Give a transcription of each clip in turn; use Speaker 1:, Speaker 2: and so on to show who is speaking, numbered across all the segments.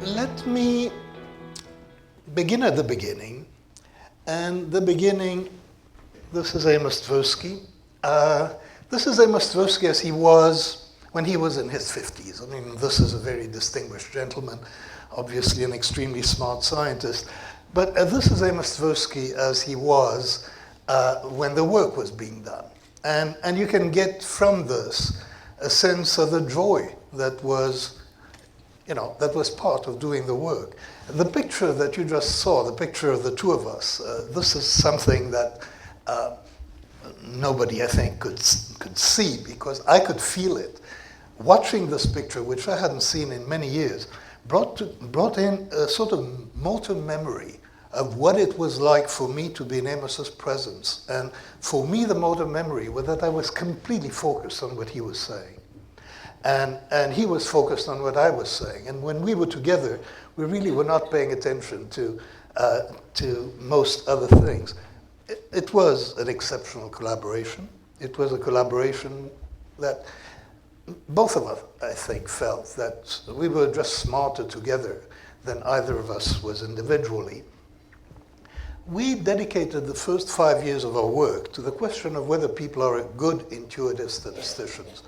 Speaker 1: Let me begin at the beginning. And the beginning, this is Amos Tversky. This is Amos Tversky as he was when he was in his 50s. I mean, this is a very distinguished gentleman, obviously an extremely smart scientist. But this is Amos Tversky as he was when the work was being done. And you can get from this a sense of the joy that was, that was part of doing the work. The picture that you just saw, the picture of the two of us, this is something that nobody, I think, could see, because I could feel it. Watching this picture, which I hadn't seen in many years, brought in a sort of motor memory of what it was like for me to be in Amos's presence. And for me, the motor memory was that I was completely focused on what he was saying. And he was focused on what I was saying. And when we were together, we really were not paying attention to most other things. It was an exceptional collaboration. It was a collaboration that both of us, I think, felt that we were just smarter together than either of us was individually. We dedicated the first 5 years of our work to the question of whether people are good intuitive statisticians.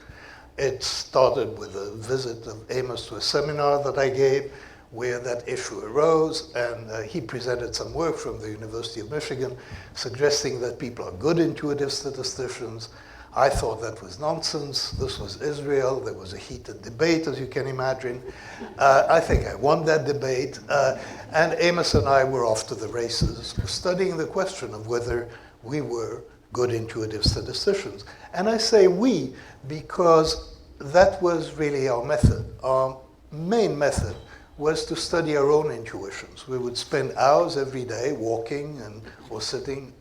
Speaker 1: It started with a visit of Amos to a seminar that I gave where that issue arose, and he presented some work from the University of Michigan suggesting that people are good intuitive statisticians. I thought that was nonsense. This was Israel. There was a heated debate, as you can imagine. I think I won that debate. And Amos and I were off to the races, studying the question of whether we were good intuitive statisticians. And I say we because that was really our method. Our main method was to study our own intuitions. We would spend hours every day walking or sitting,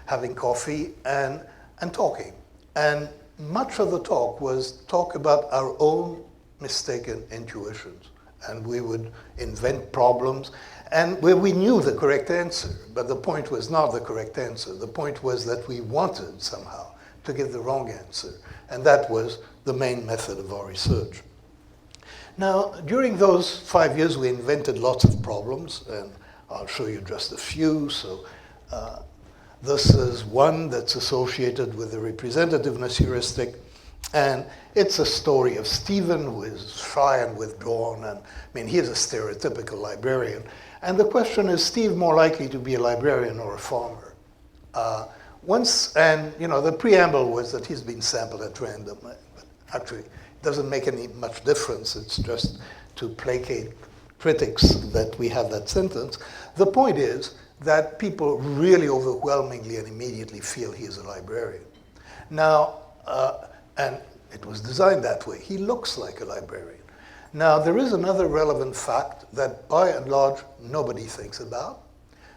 Speaker 1: having coffee, and talking. And much of the talk was talk about our own mistaken intuitions. And we would invent problems, and where we knew the correct answer, but the point was not the correct answer. The point was that we wanted somehow to give the wrong answer. And that was the main method of our research. Now, during those 5 years, we invented lots of problems, and I'll show you just a few. So this is one that's associated with the representativeness heuristic. And it's a story of Stephen, who is shy and withdrawn. And I mean, he is a stereotypical librarian. And the question is, Steve more likely to be a librarian or a farmer? The preamble was that he's been sampled at random. But actually, it doesn't make much difference. It's just to placate critics that we have that sentence. The point is that people really overwhelmingly and immediately feel he is a librarian. Now, and it was designed that way. He looks like a librarian. Now, there is another relevant fact that, by and large, nobody thinks about.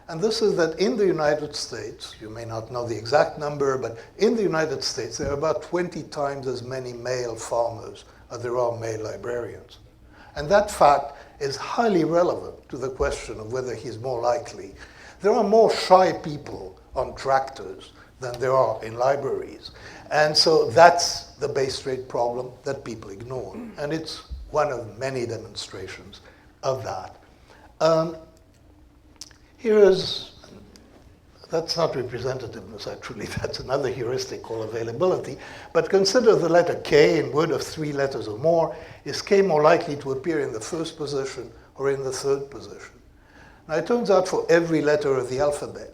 Speaker 1: And this is that in the United States, you may not know the exact number, but in the United States, there are about 20 times as many male farmers as there are male librarians. And that fact is highly relevant to the question of whether he's more likely. There are more shy people on tractors than there are in libraries. And so that's the base rate problem that people ignore. And it's one of many demonstrations of that. That's not representativeness, actually. That's another heuristic called availability. But consider the letter K in word of 3 letters or more. Is K more likely to appear in the first position or in the third position? Now, it turns out for every letter of the alphabet,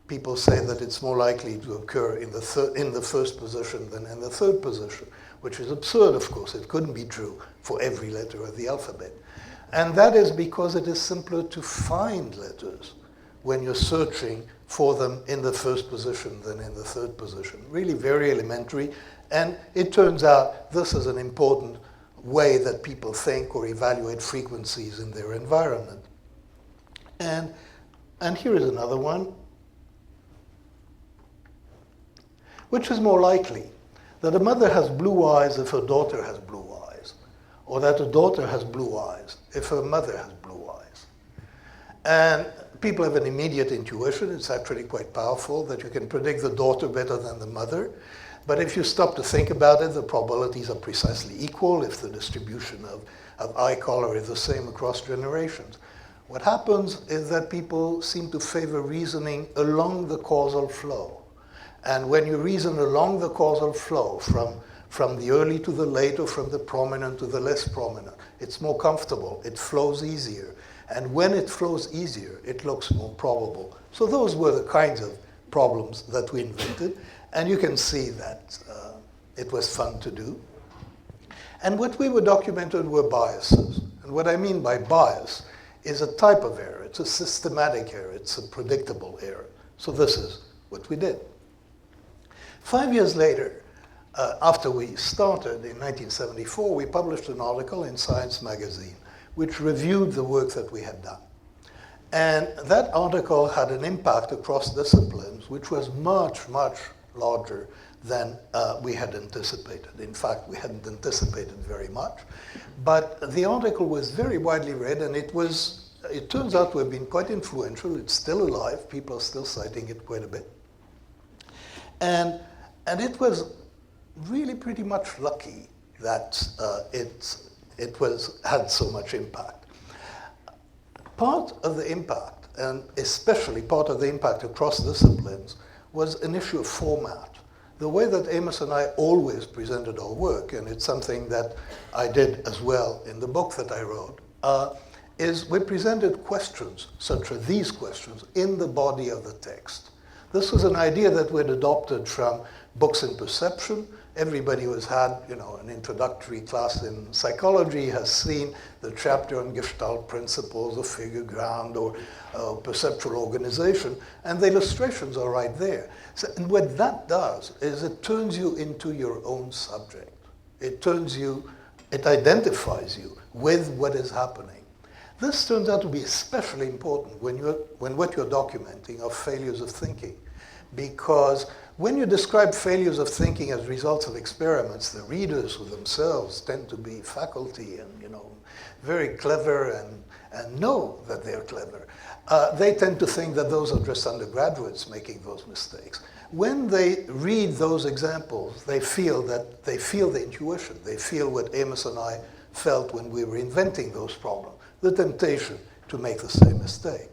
Speaker 1: people say that it's more likely to occur in the first position than in the third position, which is absurd, of course. It couldn't be true for every letter of the alphabet. And that is because it is simpler to find letters when you're searching for them in the first position than in the third position. Really very elementary. And it turns out this is an important way that people think or evaluate frequencies in their environment. And here is another one. Which is more likely? That a mother has blue eyes if her daughter has blue eyes, or that a daughter has blue eyes if her mother has blue eyes. And people have an immediate intuition. It's actually quite powerful that you can predict the daughter better than the mother. But if you stop to think about it, the probabilities are precisely equal if the distribution of eye color is the same across generations. What happens is that people seem to favor reasoning along the causal flow. And when you reason along the causal flow, from the early to the late, or from the prominent to the less prominent, it's more comfortable, it flows easier. And when it flows easier, it looks more probable. So those were the kinds of problems that we invented. And you can see that it was fun to do. And what we were documented were biases. And what I mean by bias is a type of error. It's a systematic error. It's a predictable error. So this is what we did. 5 years later, after we started in 1974, we published an article in Science magazine which reviewed the work that we had done. And that article had an impact across disciplines which was much, much larger than we had anticipated. In fact, we hadn't anticipated very much. But the article was very widely read, and it turns out to have been quite influential. It's still alive. People are still citing it quite a bit. And it was really pretty much lucky that it had so much impact. Part of the impact, and especially part of the impact across disciplines, was an issue of format. The way that Amos and I always presented our work, and it's something that I did as well in the book that I wrote, is we presented questions, such as these questions, in the body of the text. This was an idea that we'd adopted from books in perception. Everybody who has had, an introductory class in psychology has seen the chapter on Gestalt principles, or figure ground, or perceptual organization, and the illustrations are right there. So, and what that does is it turns you into your own subject. It identifies you with what is happening. This turns out to be especially important when what you're documenting are failures of thinking, because when you describe failures of thinking as results of experiments, the readers who themselves tend to be faculty and very clever and know that they're clever, they tend to think that those are just undergraduates making those mistakes. When they read those examples, they feel the intuition. They feel what Amos and I felt when we were inventing those problems, the temptation to make the same mistake.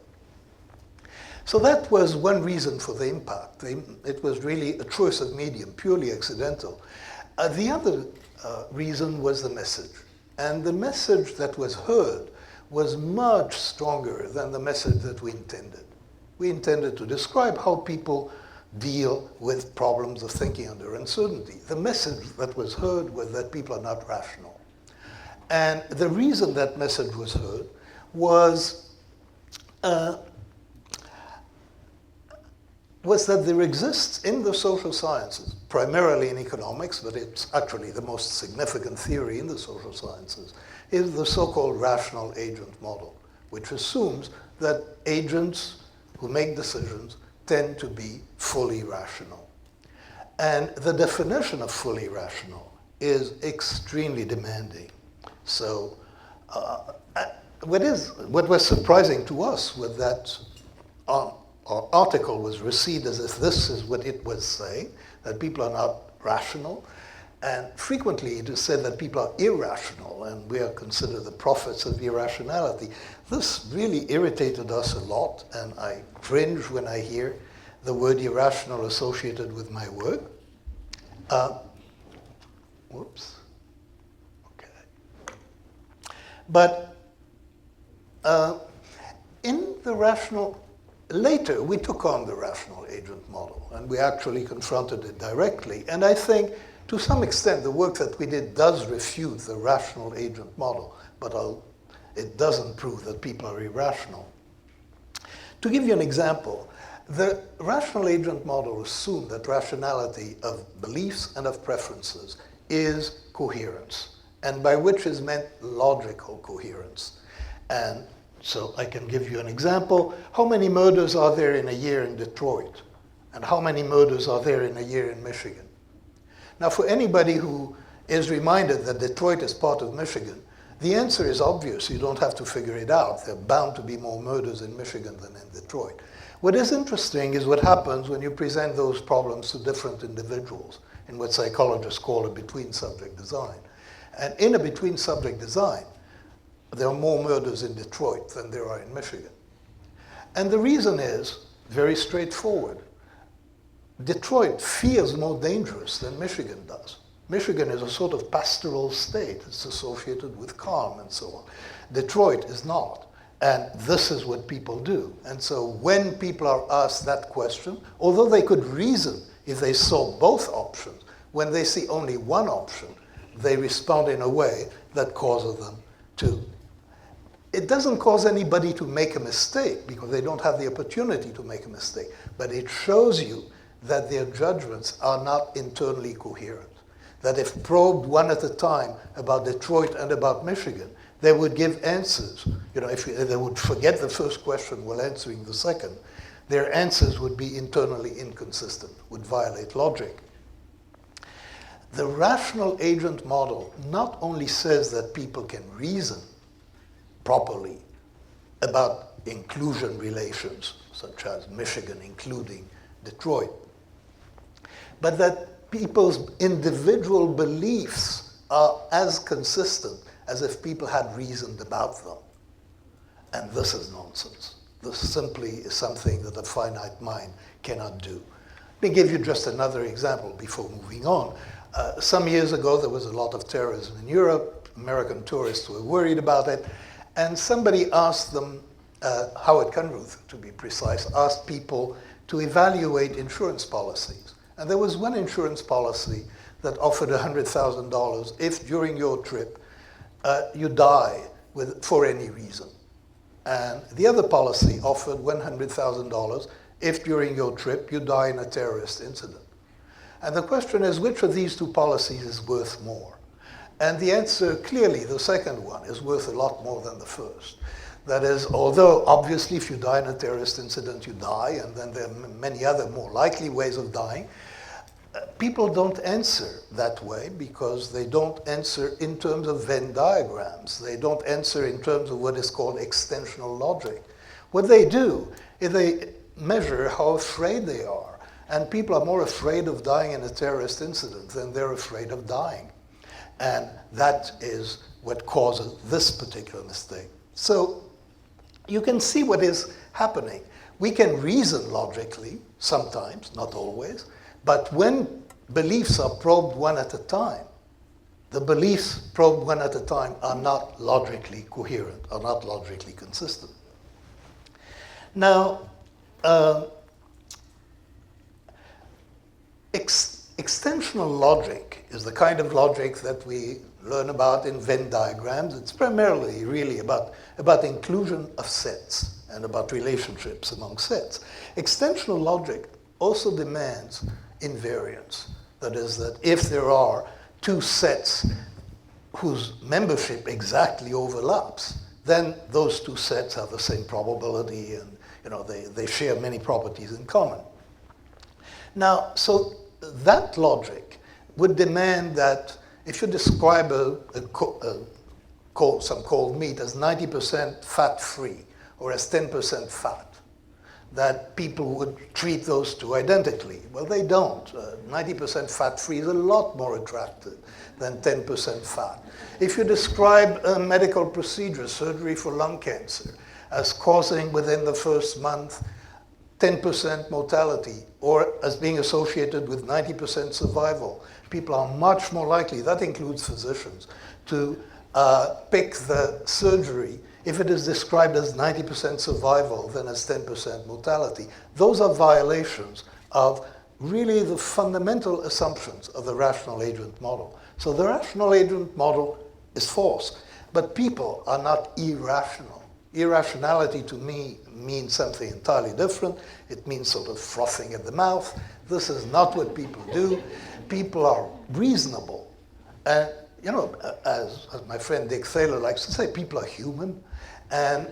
Speaker 1: So that was one reason for the impact. It was really a choice of medium, purely accidental. The other reason was the message. And the message that was heard was much stronger than the message that we intended. We intended to describe how people deal with problems of thinking under uncertainty. The message that was heard was that people are not rational. And the reason that message was heard was that there exists in the social sciences, primarily in economics, but it's actually the most significant theory in the social sciences, is the so-called rational agent model, which assumes that agents who make decisions tend to be fully rational. And the definition of fully rational is extremely demanding. So what was surprising to us was that our article was received as if this is what it was saying, that people are not rational. And frequently it is said that people are irrational, and we are considered the prophets of irrationality. This really irritated us a lot, and I cringe when I hear the word irrational associated with my work. Whoops. Okay. But in the rational, later we took on the rational agent model, and we actually confronted it directly. And I think to some extent the work that we did does refute the rational agent model, but it doesn't prove that people are irrational. To give you an example, the rational agent model assumed that rationality of beliefs and of preferences is coherence, and by which is meant logical coherence. And so I can give you an example. How many murders are there in a year in Detroit? And how many murders are there in a year in Michigan? Now, for anybody who is reminded that Detroit is part of Michigan, the answer is obvious. You don't have to figure it out. There are bound to be more murders in Michigan than in Detroit. What is interesting is what happens when you present those problems to different individuals. in what psychologists call a between-subject design. And in a between-subject design, there are more murders in Detroit than there are in Michigan. And the reason is very straightforward. Detroit feels more dangerous than Michigan does. Michigan is a sort of pastoral state. It's associated with calm and so on. Detroit is not. And this is what people do. And so when people are asked that question, although they could reason if they saw both options, when they see only one option, they respond in a way that causes them to. It doesn't cause anybody to make a mistake because they don't have the opportunity to make a mistake, but it shows you that their judgments are not internally coherent. That if probed one at a time about Detroit and about Michigan, they would give answers. You know, if they would forget the first question while answering the second, their answers would be internally inconsistent, would violate logic. The rational agent model not only says that people can reason properly about inclusion relations, such as Michigan including Detroit, but that people's individual beliefs are as consistent as if people had reasoned about them. And this is nonsense. This simply is something that a finite mind cannot do. Let me give you just another example before moving on. Some years ago, there was a lot of terrorism in Europe. American tourists were worried about it. And somebody asked them, Howard Kunruth, to be precise, asked people to evaluate insurance policies. And there was one insurance policy that offered $100,000 if during your trip you die for any reason. And the other policy offered $100,000 if during your trip you die in a terrorist incident. And the question is, which of these two policies is worth more? And the answer, clearly, the second one is worth a lot more than the first. That is, although obviously if you die in a terrorist incident, you die, and then there are many other more likely ways of dying, people don't answer that way because they don't answer in terms of Venn diagrams. They don't answer in terms of what is called extensional logic. What they do is they measure how afraid they are. And people are more afraid of dying in a terrorist incident than they're afraid of dying. And that is what causes this particular mistake. So you can see what is happening. We can reason logically, sometimes, not always, but when beliefs are probed one at a time, the beliefs probed one at a time are not logically coherent, are not logically consistent. Now, extensional logic is the kind of logic that we learn about in Venn diagrams. It's primarily really about inclusion of sets and about relationships among sets. Extensional logic also demands invariance. That is, that if there are two sets whose membership exactly overlaps, then those two sets have the same probability and they share many properties in common. Now, so that logic would demand that if you describe some cold meat as 90% fat-free or as 10% fat, that people would treat those two identically. Well, they don't. 90% fat-free is a lot more attractive than 10% fat. If you describe a medical procedure, surgery for lung cancer, as causing within the first month 10% mortality, or as being associated with 90% survival, people are much more likely, that includes physicians, to pick the surgery if it is described as 90% survival than as 10% mortality. Those are violations of really the fundamental assumptions of the rational agent model. So the rational agent model is false, but people are not irrational. Irrationality to me means something entirely different. It means sort of frothing at the mouth. This is not what people do. People are reasonable. And as my friend Dick Thaler likes to say, people are human. And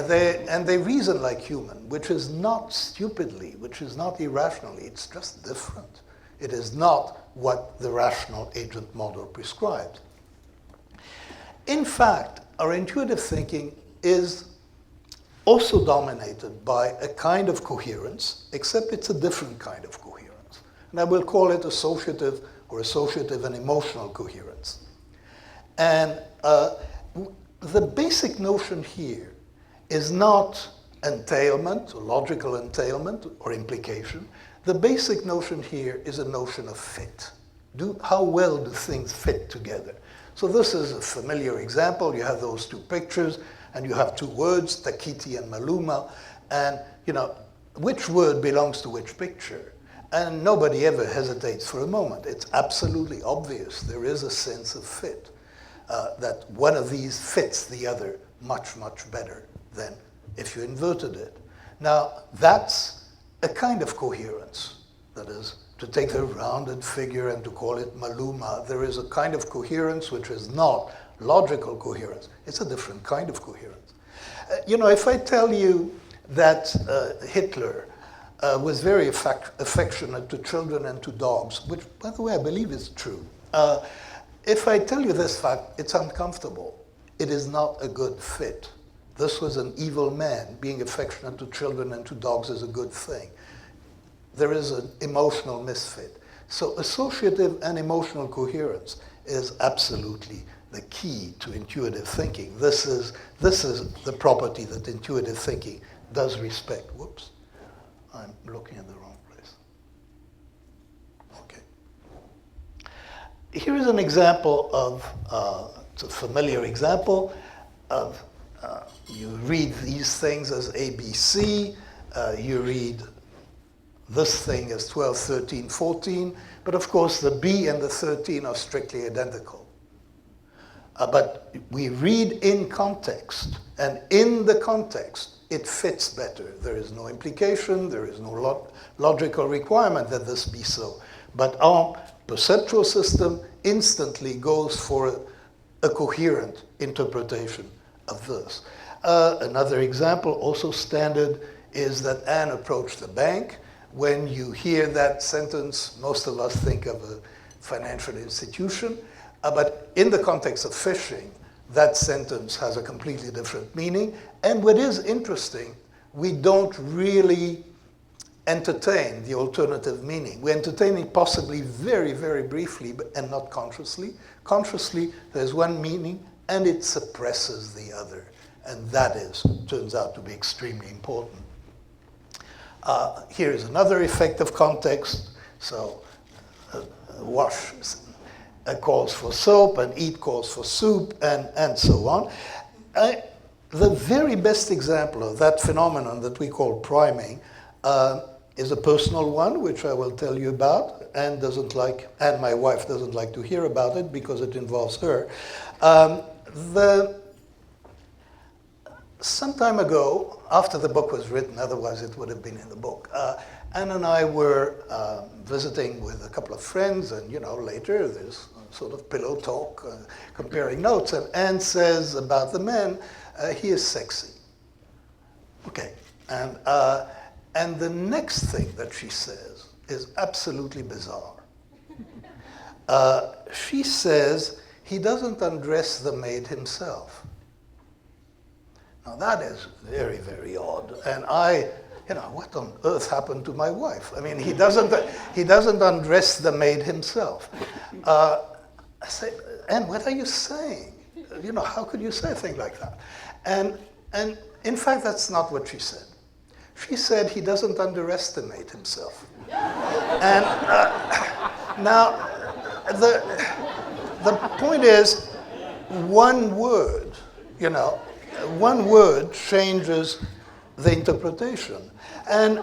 Speaker 1: they reason like human, which is not stupidly, which is not irrationally. It's just different. It is not what the rational agent model prescribes. In fact, our intuitive thinking is also dominated by a kind of coherence, except it's a different kind of coherence. And I will call it associative or associative and emotional coherence. And the basic notion here is not entailment, or logical entailment, or implication. The basic notion here is a notion of fit. How well do things fit together? So this is a familiar example. You have those two pictures, and you have two words, Takiti and Maluma, and which word belongs to which picture? And nobody ever hesitates for a moment. It's absolutely obvious. There is a sense of fit, that one of these fits the other much, much better than if you inverted it. Now, that's a kind of coherence. That is, to take the rounded figure and to call it Maluma, there is a kind of coherence which is not logical coherence. It's a different kind of coherence. If I tell you that Hitler was very affectionate to children and to dogs, which, by the way, I believe is true. If I tell you this fact, it's uncomfortable. It is not a good fit. This was an evil man. Being affectionate to children and to dogs is a good thing. There is an emotional misfit. So associative and emotional coherence is absolutely the key to intuitive thinking. This is the property that intuitive thinking does respect. Whoops, I'm looking at the wrong place. Okay. Here is an example of, it's a familiar example of, you read these things as ABC, you read this thing as 12, 13, 14, but of course the B and the 13 are strictly identical. But we read in context, and in the context, it fits better. There is no implication, there is no logical requirement that this be so. But our perceptual system instantly goes for a coherent interpretation of this. Another example, also standard, is that Anne approached the bank. When you hear that sentence, most of us think of a financial institution. But in the context of fishing, that sentence has a completely different meaning. And what is interesting, we don't really entertain the alternative meaning. We entertain it possibly very, very briefly, and not consciously. Consciously, there's one meaning, and it suppresses the other. And that turns out to be extremely important. Here is another effect of context. So wash calls for soap, and eat calls for soup, and so on. The very best example of that phenomenon that we call priming is a personal one, which I will tell you about. Anne my wife doesn't like to hear about it because it involves her. Some time ago, after the book was written, otherwise it would have been in the book, Anne and I were visiting with a couple of friends, and later there's sort of pillow talk, comparing notes, and Anne says about the man, he is sexy. Okay, and the next thing that she says is absolutely bizarre. She says he doesn't undress the maid himself. Now that is very, very odd. And what on earth happened to my wife? I mean, he doesn't undress the maid himself. I say, Anne, what are you saying? How could you say a thing like that? And in fact, that's not what she said. She said he doesn't underestimate himself. And now, the point is, one word, one word changes the interpretation. And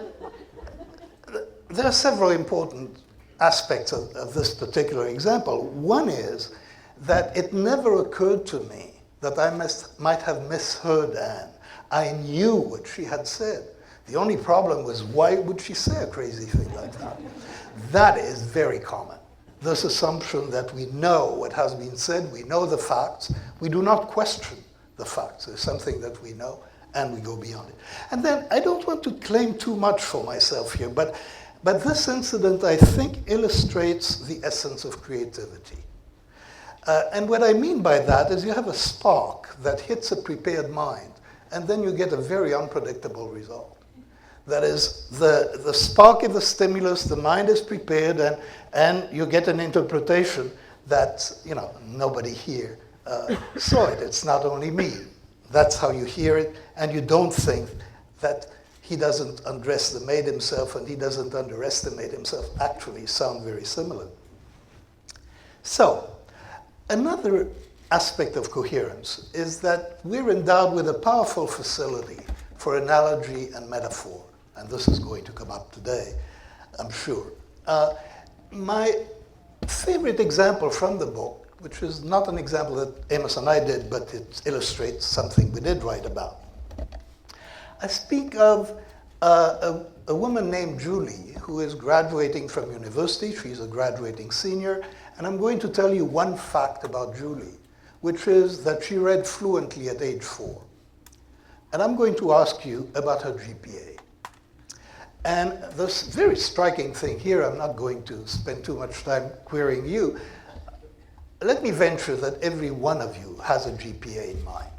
Speaker 1: there are several important aspects of this particular example. One is that it never occurred to me that I might have misheard Anne. I knew what she had said. The only problem was, why would she say a crazy thing like that? That is very common. This assumption that we know what has been said, we know the facts, we do not question the facts. There's something that we know, and we go beyond it. And then, I don't want to claim too much for myself here, but this incident, I think, illustrates the essence of creativity. And what I mean by that is you have a spark that hits a prepared mind, and then you get a very unpredictable result. That is, the spark is the stimulus, the mind is prepared, and you get an interpretation that, nobody here saw it. It's not only me. That's how you hear it, and you don't think that he doesn't underestimate himself and he doesn't underestimate himself. Actually sound very similar. So, another aspect of coherence is that we're endowed with a powerful facility for analogy and metaphor. And this is going to come up today, I'm sure. My favorite example from the book, which is not an example that Amos and I did, but it illustrates something we did write about. I speak of a woman named Julie who is graduating from university. She's a graduating senior. And I'm going to tell you one fact about Julie, which is that she read fluently at age 4. And I'm going to ask you about her GPA. And this very striking thing here, I'm not going to spend too much time querying you. Let me venture that every one of you has a GPA in mind.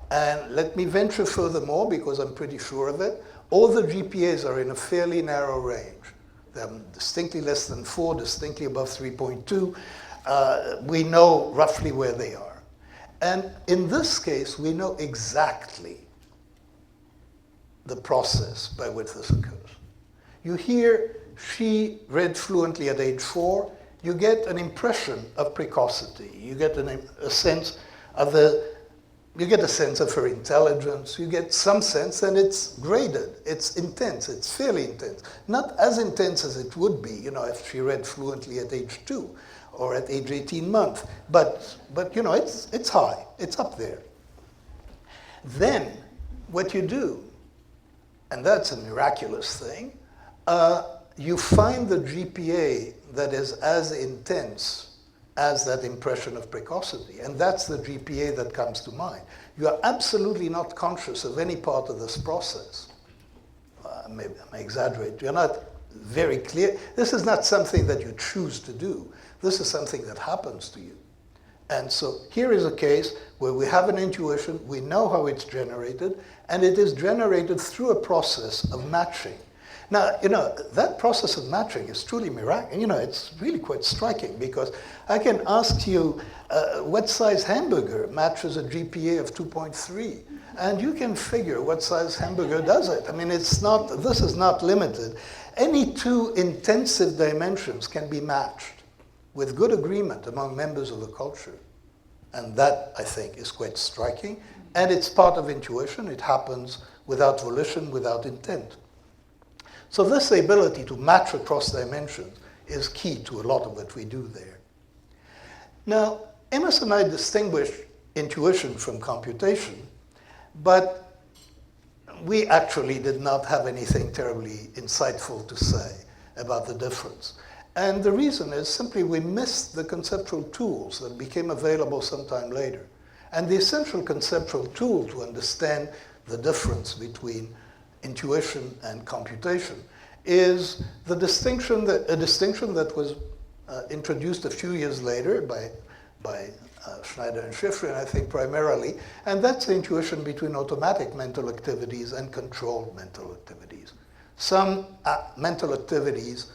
Speaker 1: And let me venture furthermore, because I'm pretty sure of it, all the GPAs are in a fairly narrow range. They're distinctly less than 4, distinctly above 3.2. We know roughly where they are. And in this case, we know exactly the process by which this occurs. You hear she read fluently at age 4, you get an impression of precocity. You get a sense of her intelligence. You get some sense, and it's graded. It's intense. It's fairly intense. Not as intense as it would be, if she read fluently at age 2 or at age 18 months. But it's high. It's up there. Then what you do, and that's a miraculous thing, you find the GPA that is as intense as that impression of precocity. And that's the GPA that comes to mind. You are absolutely not conscious of any part of this process. Maybe I may exaggerate. You're not very clear. This is not something that you choose to do. This is something that happens to you. And so here is a case where we have an intuition, we know how it's generated, and it is generated through a process of matching. Now, that process of matching is truly miraculous. It's really quite striking, because I can ask you what size hamburger matches a GPA of 2.3, and you can figure what size hamburger does it. I mean, this is not limited. Any two intensive dimensions can be matched with good agreement among members of the culture. And that, I think, is quite striking. And it's part of intuition. It happens without volition, without intent. So this ability to match across dimensions is key to a lot of what we do there. Now, Amos and I distinguish intuition from computation, but we actually did not have anything terribly insightful to say about the difference. And the reason is simply we missed the conceptual tools that became available sometime later. And the essential conceptual tool to understand the difference between intuition and computation is a distinction that was introduced a few years later by Schneider and Schifrin, I think primarily, and that's the intuition between automatic mental activities and controlled mental activities. Some mental activities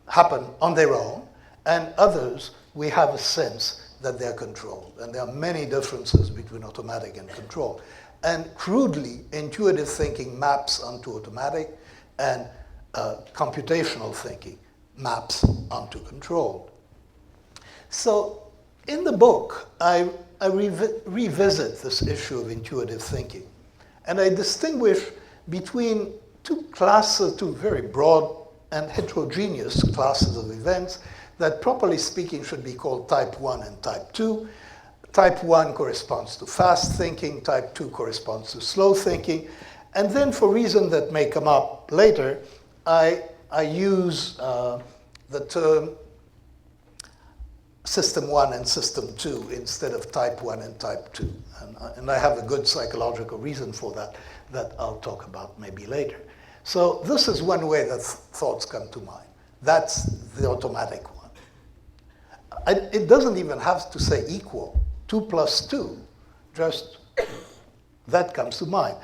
Speaker 1: happen on their own, and others we have a sense that they're controlled. And there are many differences between automatic and controlled. And crudely, intuitive thinking maps onto automatic, and computational thinking maps onto controlled. So in the book, I revisit this issue of intuitive thinking. And I distinguish between two very broad and heterogeneous classes of events that, properly speaking, should be called type 1 and type 2. Type 1 corresponds to fast thinking, type 2 corresponds to slow thinking. And then, for reasons that may come up later, I use the term system 1 and system 2 instead of type 1 and type 2. And I have a good psychological reason for that I'll talk about maybe later. So this is one way that thoughts come to mind. That's the automatic one. It doesn't even have to say equal. 2 plus 2, just that comes to mind.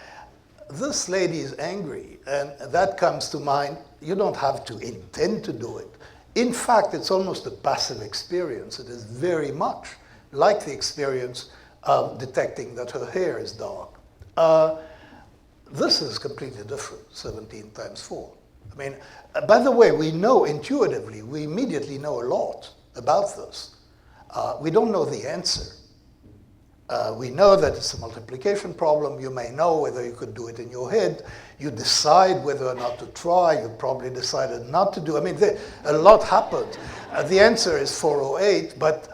Speaker 1: this lady is angry, and that comes to mind. You don't have to intend to do it. In fact, it's almost a passive experience. It is very much like the experience of detecting that her hair is dark. This is completely different, 17 times 4. I mean, by the way, we know intuitively, we immediately know a lot about this. We don't know the answer. We know that it's a multiplication problem. You may know whether you could do it in your head. You decide whether or not to try. You probably decided not to do. I mean, a lot happened. The answer is 408, but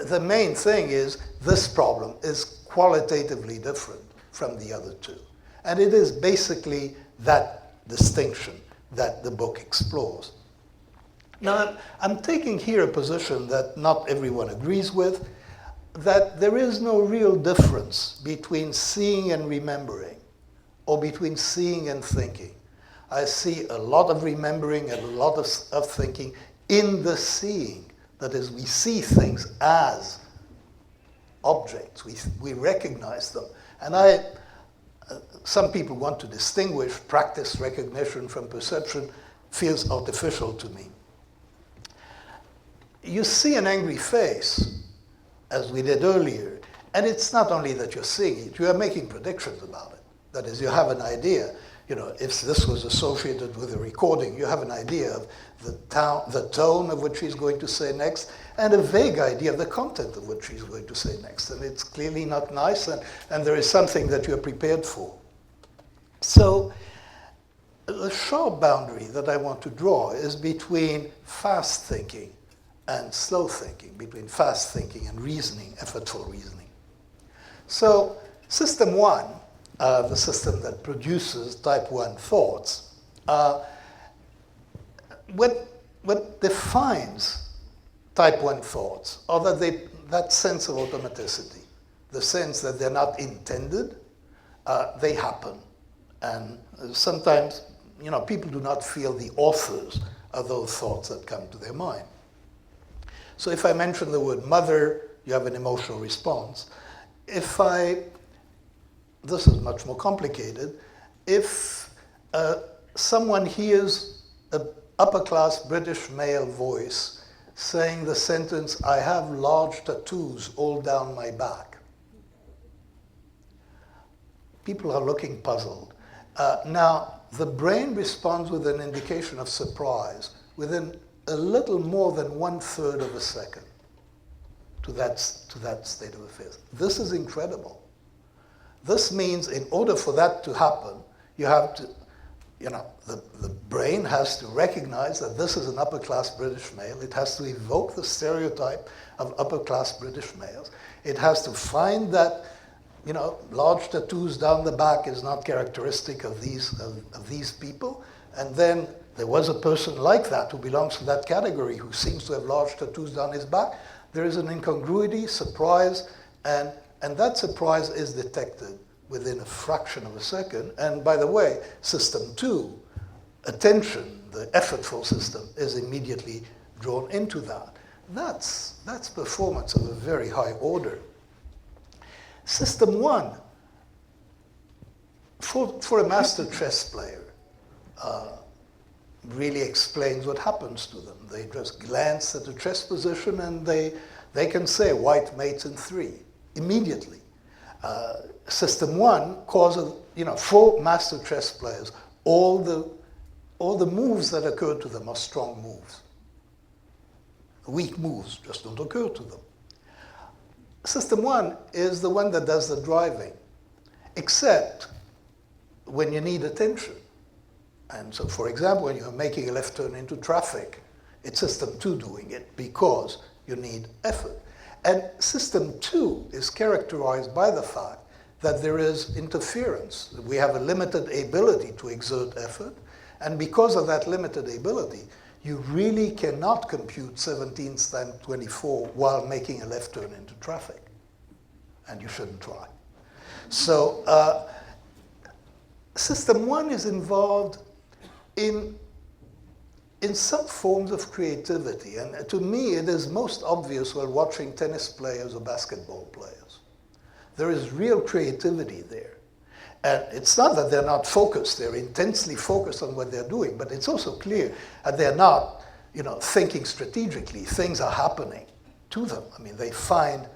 Speaker 1: the main thing is this problem is qualitatively different from the other two. And it is basically that distinction that the book explores. Now, I'm taking here a position that not everyone agrees with, that there is no real difference between seeing and remembering, or between seeing and thinking. I see a lot of remembering and a lot of thinking in the seeing. That is, we see things as objects. We recognize them. And some people want to distinguish practice recognition from perception. Feels artificial to me. You see an angry face, as we did earlier. And it's not only that you're seeing it, you are making predictions about it. That is, you have an idea. You know, if this was associated with a recording, you have an idea of the tone of what she's going to say next, and a vague idea of the content of what she's going to say next. And it's clearly not nice, and there is something that you're prepared for. So the sharp boundary that I want to draw is between fast thinking and slow thinking, between fast thinking and reasoning, effortful reasoning. So system one, the system that produces type 1 thoughts, what defines type 1 thoughts are that sense of automaticity, the sense that they're not intended, they happen. And sometimes, you know, people do not feel the authors of those thoughts that come to their mind. So if I mention the word mother, you have an emotional response. This is much more complicated. If someone hears an upper-class British male voice saying the sentence, "I have large tattoos all down my back," people are looking puzzled. Now, the brain responds with an indication of surprise within a little more than 1/3 of a second to that state of affairs. This is incredible. This means in order for that to happen, you have to, the brain has to recognize that this is an upper-class British male. It has to evoke the stereotype of upper-class British males. It has to find that, large tattoos down the back is not characteristic of these people. And then there was a person like that who belongs to that category who seems to have large tattoos down his back. There is an incongruity, surprise, and that surprise is detected within a fraction of a second. And by the way, system 2, attention, the effortful system, is immediately drawn into that. That's performance of a very high order. System 1, for a master chess player, really explains what happens to them. They just glance at the chess position and they can say white mates in 3 immediately. System 1 causes, for master chess players, all the moves that occur to them are strong moves. Weak moves just don't occur to them. System 1 is the one that does the driving, except when you need attention. And so, for example, when you're making a left turn into traffic, it's system 2 doing it because you need effort. And system 2 is characterized by the fact that there is interference. We have a limited ability to exert effort, and because of that limited ability, you really cannot compute 17 times 24 while making a left turn into traffic. And you shouldn't try. So system 1 is involved in some forms of creativity. And to me, it is most obvious while watching tennis players or basketball players. There is real creativity there. And it's not that they're not focused, they're intensely focused on what they're doing, but it's also clear that they're not, thinking strategically. Things are happening to them. I mean, they find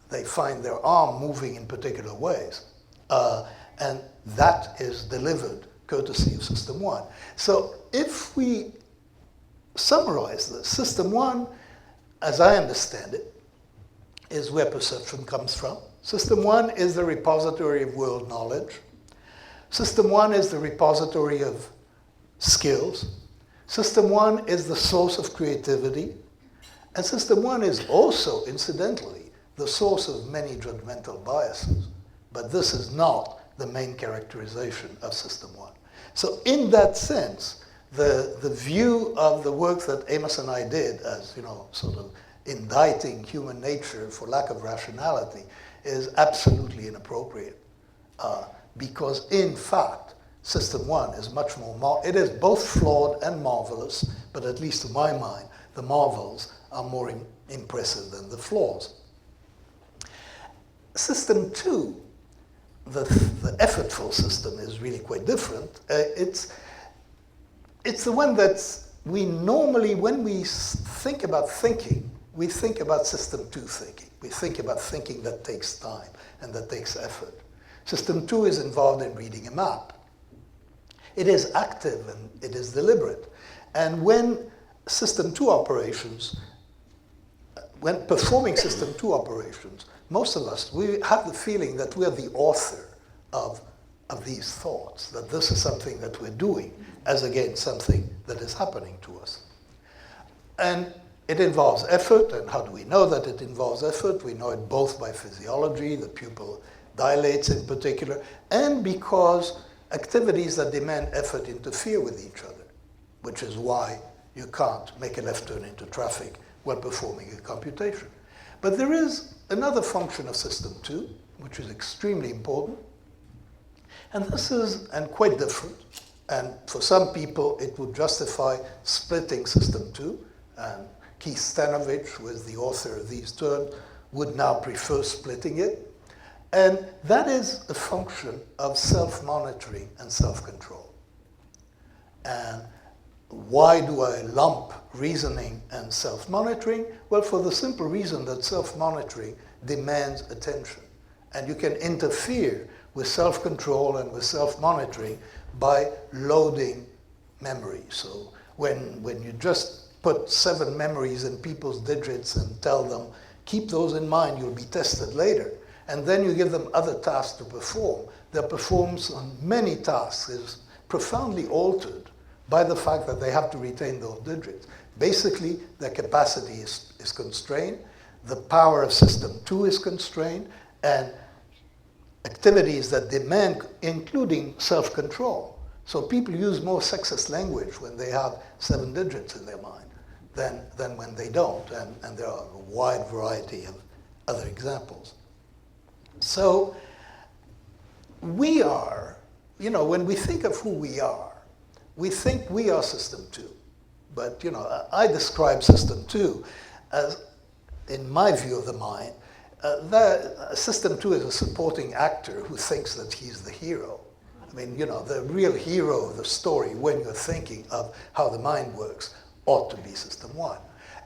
Speaker 1: their arm moving in particular ways. And that is delivered courtesy of System 1. So if we summarize this, System 1, as I understand it, is where perception comes from. System 1 is the repository of world knowledge. System 1 is the repository of skills. System 1 is the source of creativity. And System 1 is also, incidentally, the source of many judgmental biases. But this is not the main characterization of System 1. So in that sense, the view of the work that Amos and I did as, sort of indicting human nature for lack of rationality is absolutely inappropriate. Because in fact, System 1 is much more, it is both flawed and marvelous, but at least to my mind, the marvels are more impressive than the flaws. System 2, the effortful system, is really quite different. It's the one that we normally, when we think about thinking, we think about System 2 thinking. We think about thinking that takes time and that takes effort. System 2 is involved in reading a map. It is active and it is deliberate. And when when performing System 2 operations, most of us, we have the feeling that we're the author of these thoughts, that this is something that we're doing, as against something that is happening to us. And it involves effort, and how do we know that it involves effort? We know it both by physiology, the pupil dilates in particular, and because activities that demand effort interfere with each other, which is why you can't make a left turn into traffic while performing a computation. But there is another function of System 2, which is extremely important, and this is quite different. And for some people, it would justify splitting System 2, and Keith Stanovich, who is the author of these terms, would now prefer splitting it. And that is a function of self-monitoring and self-control. And why do I lump reasoning and self-monitoring? Well, for the simple reason that self-monitoring demands attention. And you can interfere with self-control and with self-monitoring by loading memory. So when you just put 7 memories in people's digits and tell them, keep those in mind, you'll be tested later, and then you give them other tasks to perform, their performance on many tasks is profoundly altered by the fact that they have to retain those digits. Basically, their capacity is constrained, the power of System 2 is constrained, and activities that demand, including self-control. So people use more sexist language when they have 7 digits in their mind than when they don't, and there are a wide variety of other examples. So we are, when we think of who we are, we think we are System 2. But, I describe System 2 as, in my view of the mind, System 2 is a supporting actor who thinks that he's the hero. I mean, the real hero of the story, when you're thinking of how the mind works, ought to be System 1.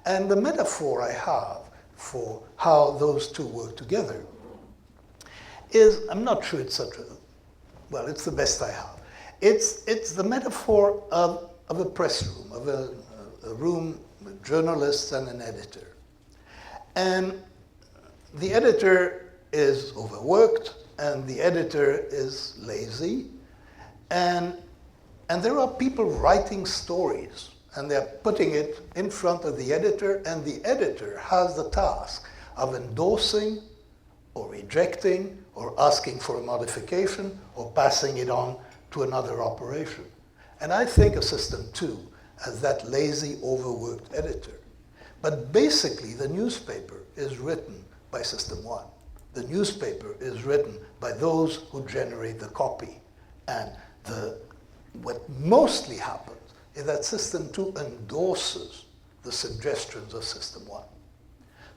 Speaker 1: And the metaphor I have for how those two work together is, I'm not sure it's it's the best I have. It's the metaphor of a press room, of a room with journalists and an editor. And the editor is overworked, and the editor is lazy, and there are people writing stories, and they're putting it in front of the editor, and the editor has the task of endorsing or rejecting or asking for a modification or passing it on to another operation. And I think of System 2 as that lazy, overworked editor. But basically, the newspaper is written by System 1. The newspaper is written by those who generate the copy. And what mostly happens is that System 2 endorses the suggestions of System 1.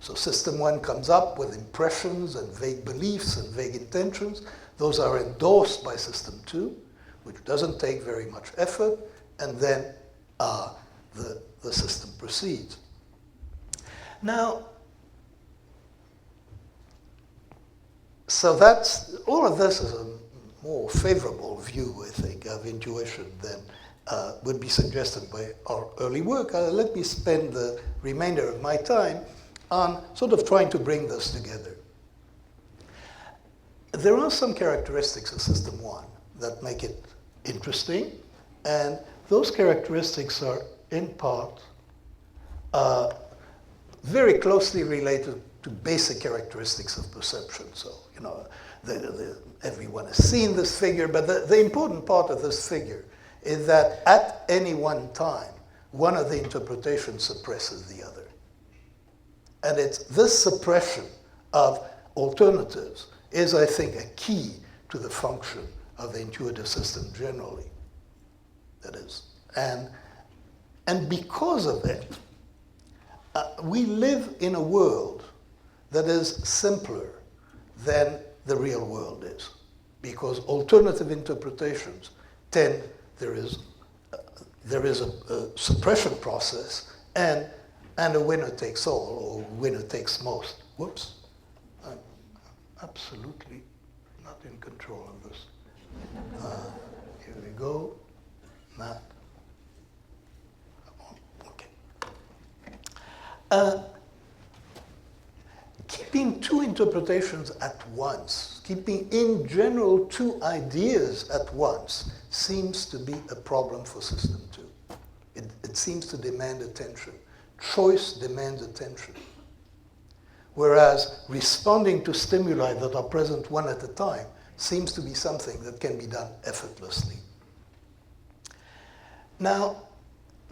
Speaker 1: So System 1 comes up with impressions and vague beliefs and vague intentions. Those are endorsed by system 2, which doesn't take very much effort, and then the system proceeds. Now, so that's, all of this is a more favorable view, I think, of intuition than would be suggested by our early work. Let me spend the remainder of my time on sort of trying to bring this together. There are some characteristics of System 1 that make it interesting, and those characteristics are in part very closely related to basic characteristics of perception. So, you know, everyone has seen this figure, but the important part of this figure is that at any one time, one of the interpretations suppresses the other. And it's this suppression of alternatives is, I think, a key to the function of the intuitive system generally. That is. And because of it, we live in a world that is simpler than the real world is. Because alternative interpretations tend, there is a suppression process and a winner takes all, or winner takes most. Whoops. I'm absolutely not in control of this. Here we go. That. Okay. Keeping two interpretations at once, keeping in general two ideas at once, seems to be a problem for System 2. It seems to demand attention. Choice demands attention. Whereas responding to stimuli that are present one at a time seems to be something that can be done effortlessly. Now,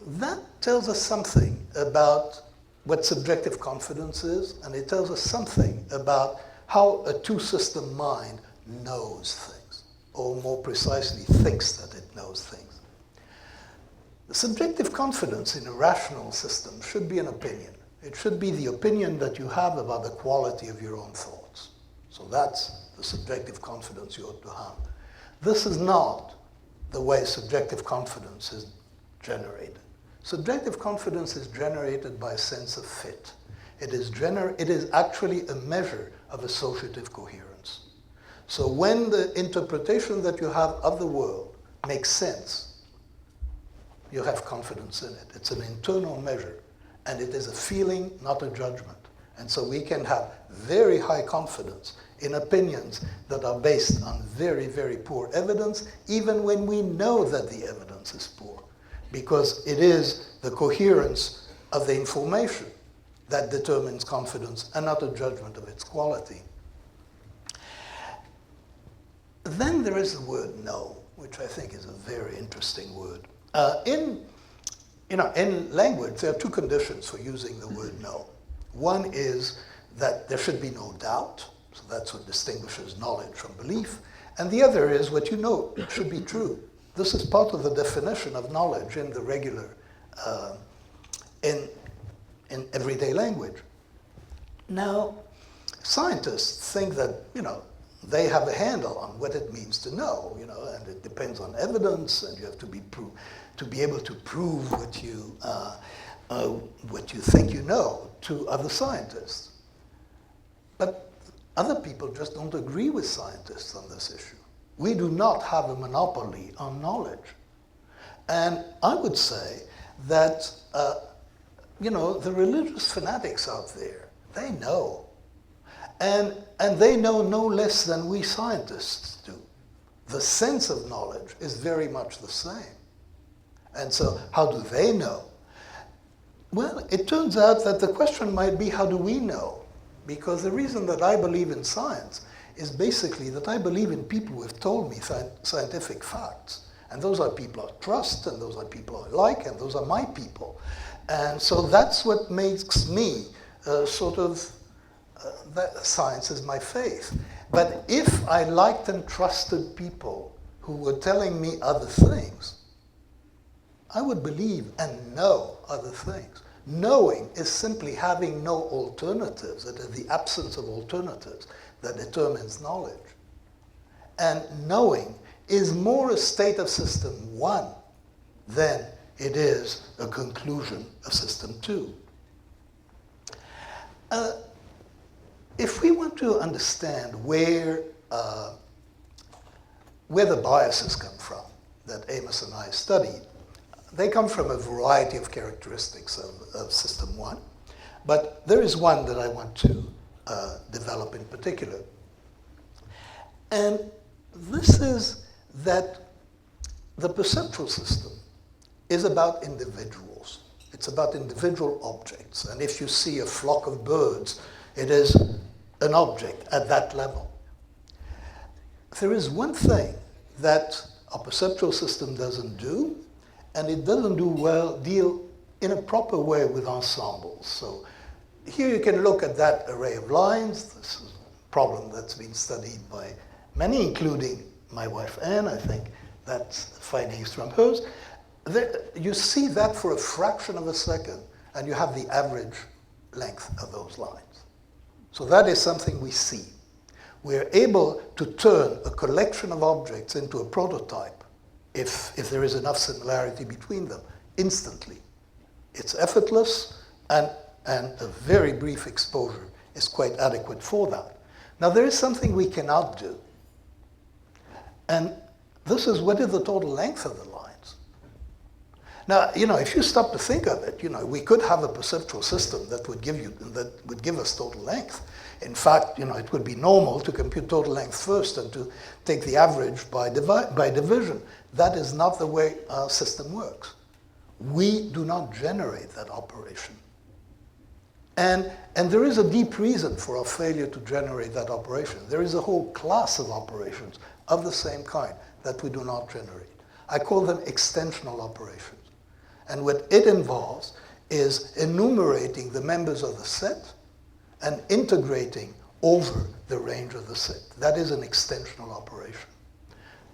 Speaker 1: that tells us something about what subjective confidence is, and it tells us something about how a two-system mind knows things, or more precisely, thinks that it knows things. The subjective confidence in a rational system should be an opinion. It should be the opinion that you have about the quality of your own thoughts. So that's the subjective confidence you ought to have. This is not the way subjective confidence is generated. Subjective confidence is generated by a sense of fit. It is actually a measure of associative coherence. So when the interpretation that you have of the world makes sense, you have confidence in it. It's an internal measure, and it is a feeling, not a judgment. And so we can have very high confidence in opinions that are based on very, very poor evidence, even when we know that the evidence is poor, because it is the coherence of the information that determines confidence and not a judgment of its quality. Then there is the word no, which I think is a very interesting word. In language, there are two conditions for using the word no. One is that there should be no doubt, so that's what distinguishes knowledge from belief. And the other is what you know should be true. This is part of the definition of knowledge in the regular, in everyday language. Now, scientists think that, they have a handle on what it means to know, and it depends on evidence, and you have to be able to prove what you think you know to other scientists. But other people just don't agree with scientists on this issue. We do not have a monopoly on knowledge. And I would say that, the religious fanatics out there, they know. And they know no less than we scientists do. The sense of knowledge is very much the same. And so how do they know? Well, it turns out that the question might be, how do we know? Because the reason that I believe in science is basically that I believe in people who have told me scientific facts. And those are people I trust, and those are people I like, and those are my people. And so that's what makes me that science is my faith. But if I liked and trusted people who were telling me other things, I would believe and know other things. Knowing is simply having no alternatives. It is the absence of alternatives that determines knowledge. And knowing is more a state of system 1 than it is a conclusion of system 2. If we want to understand where the biases come from that Amos and I studied, they come from a variety of characteristics of system 1. But there is one that I want to develop in particular. And this is that the perceptual system is about individuals. It's about individual objects. And if you see a flock of birds, it is an object at that level. There is one thing that a perceptual system doesn't do, and it doesn't deal in a proper way with ensembles. So here you can look at that array of lines. This is a problem that's been studied by many, including my wife Anne. I think that's findings from hers. You see that for a fraction of a second, and you have the average length of those lines. So that is something we see. We're able to turn a collection of objects into a prototype if there is enough similarity between them, instantly. It's effortless, and a very brief exposure is quite adequate for that. Now, there is something we cannot do. And this is, what is the total length of the lines? Now, if you stop to think of it, we could have a perceptual system that would give us total length. In fact, it would be normal to compute total length first and to take the average by division. That is not the way our system works. We do not generate that operation. And there is a deep reason for our failure to generate that operation. There is a whole class of operations of the same kind that we do not generate. I call them extensional operations. And what it involves is enumerating the members of the set and integrating over the range of the set. That is an extensional operation.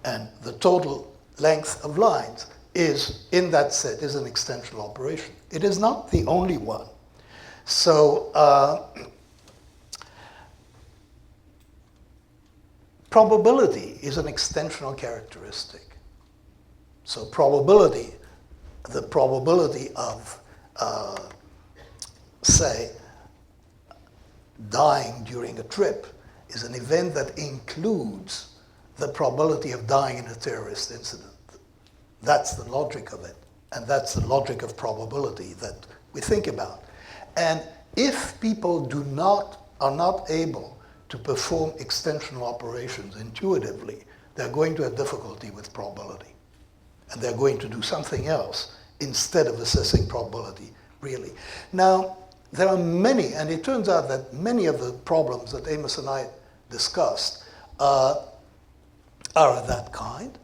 Speaker 1: And the total length of lines in that set is an extensional operation. It is not the only one. So probability is an extensional characteristic. So probability, the probability of, say, dying during a trip is an event that includes the probability of dying in a terrorist incident. That's the logic of it. And that's the logic of probability that we think about. And if people are not able to perform extensional operations intuitively, they're going to have difficulty with probability. And they're going to do something else instead of assessing probability, really. Now, there are many, and it turns out that many of the problems that Amos and I discussed are of that kind.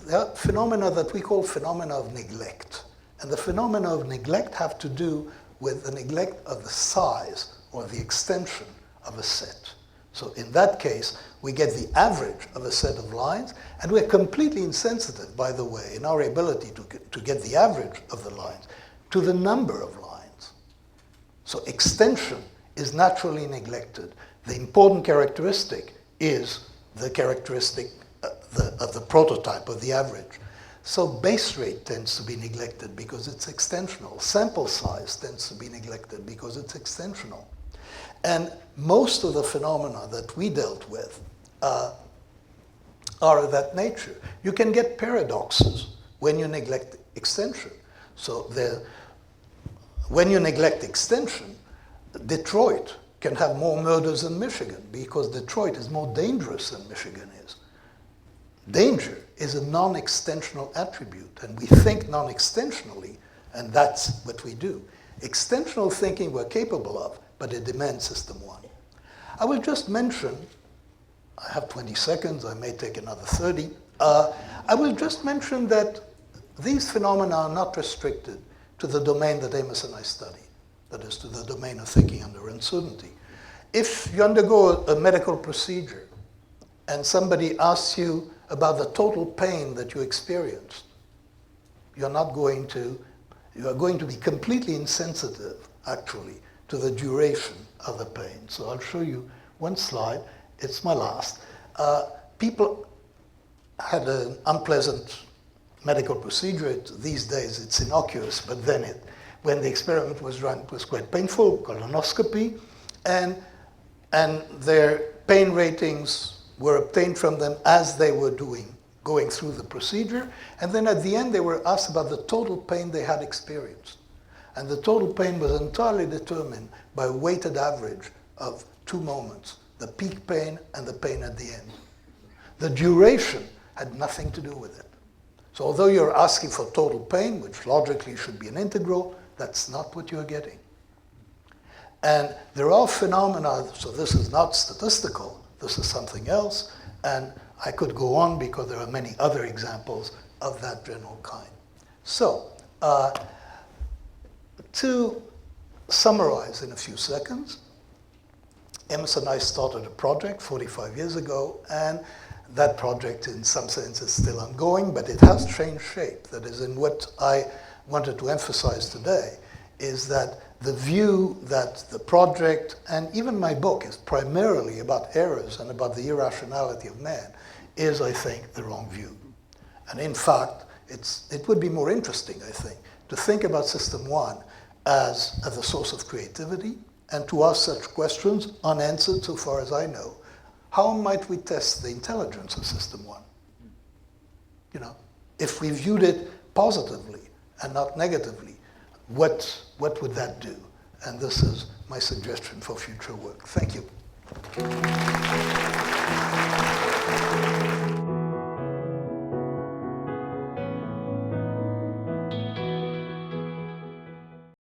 Speaker 1: There are phenomena that we call phenomena of neglect. And the phenomena of neglect have to do with the neglect of the size or the extension of a set. So in that case, we get the average of a set of lines, and we're completely insensitive, by the way, in our ability to get the average of the lines to the number of lines. So extension is naturally neglected. The important characteristic is the characteristic of the prototype, of the average. So base rate tends to be neglected because it's extensional. Sample size tends to be neglected because it's extensional. And most of the phenomena that we dealt with are of that nature. You can get paradoxes when you neglect extension. So when you neglect extension, Detroit can have more murders than Michigan because Detroit is more dangerous than Michigan is. Danger is a non-extensional attribute, and we think non-extensionally, and that's what we do. Extensional thinking we're capable of, but it demands system 1. I will just mention, I have 20 seconds, I may take another 30. I will just mention that these phenomena are not restricted to the domain that Amos and I studied, that is, to the domain of thinking under uncertainty. If you undergo a medical procedure and somebody asks you about the total pain that you experienced, you are going to be completely insensitive, actually, to the duration of the pain. So I'll show you one slide. It's my last. People had an unpleasant medical procedure. These days it's innocuous, but then when the experiment was run, it was quite painful, colonoscopy, and their pain ratings were obtained from them as they were going through the procedure, and then at the end they were asked about the total pain they had experienced. And the total pain was entirely determined by a weighted average of 2 moments, the peak pain and the pain at the end. The duration had nothing to do with it. So although you're asking for total pain, which logically should be an integral, that's not what you're getting. And there are phenomena, so this is not statistical, this is something else, and I could go on because there are many other examples of that general kind. So, to summarize in a few seconds, Emerson and I started a project 45 years ago, and that project in some sense is still ongoing, but it has changed shape. That is, in what I wanted to emphasize today, is that the view that the project, and even my book, is primarily about errors and about the irrationality of man, is, I think, the wrong view. And in fact, it would be more interesting, I think, to think about System 1 as the source of creativity, and to ask such questions, unanswered so far as I know. How might we test the intelligence of System 1? You know, if we viewed it positively and not negatively, what would that do? And this is my suggestion for future work. Thank you.